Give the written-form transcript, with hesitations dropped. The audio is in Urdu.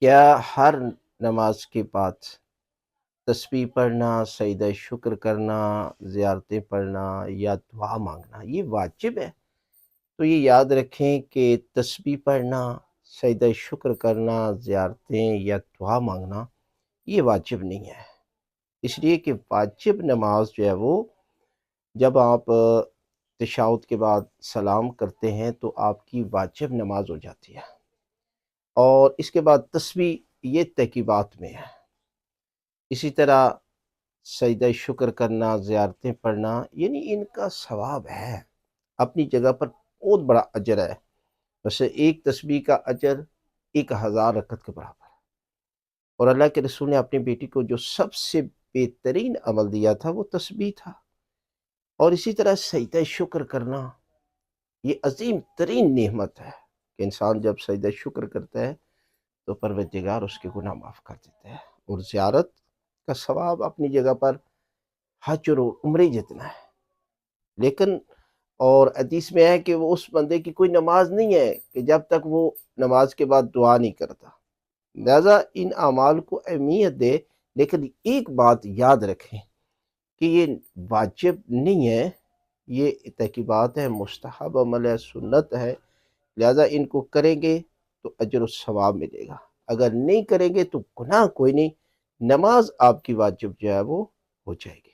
کیا ہر نماز کے بعد تسبیح پڑھنا، سجدہ شکر کرنا، زیارتیں پڑھنا یا دعا مانگنا یہ واجب ہے؟ تو یہ یاد رکھیں کہ تسبیح پڑھنا، سجدہ شکر کرنا، زیارتیں یا دعا مانگنا یہ واجب نہیں ہے۔ اس لیے کہ واجب نماز جو ہے وہ جب آپ تشہد کے بعد سلام کرتے ہیں تو آپ کی واجب نماز ہو جاتی ہے، اور اس کے بعد تسبیح یہ ترکیبات میں ہے۔ اسی طرح سجدہ شکر کرنا، زیارتیں پڑھنا، یعنی ان کا ثواب ہے، اپنی جگہ پر بہت بڑا اجر ہے۔ ویسے ایک تسبیح کا اجر 1000 رکعت کے برابر ہے، اور اللہ کے رسول نے اپنی بیٹی کو جو سب سے بہترین عمل دیا تھا وہ تسبیح تھا۔ اور اسی طرح سجدہ شکر کرنا یہ عظیم ترین نعمت ہے کہ انسان جب سجدہ شکر کرتا ہے تو پروردگار اس کے گناہ معاف کر دیتا ہے، اور زیارت کا ثواب اپنی جگہ پر حج اور عمرے جتنا ہے۔ لیکن اور حدیث میں ہے کہ وہ اس بندے کی کوئی نماز نہیں ہے کہ جب تک وہ نماز کے بعد دعا نہیں کرتا۔ لہذا ان اعمال کو اہمیت دے، لیکن ایک بات یاد رکھیں کہ یہ واجب نہیں ہے، یہ ترکیبات ہے، مستحب عمل ہے، سنت ہے۔ لہذا ان کو کریں گے تو اجر و ثواب ملے گا، اگر نہیں کریں گے تو گناہ کوئی نہیں، نماز آپ کی واجب جو ہے وہ ہو جائے گی۔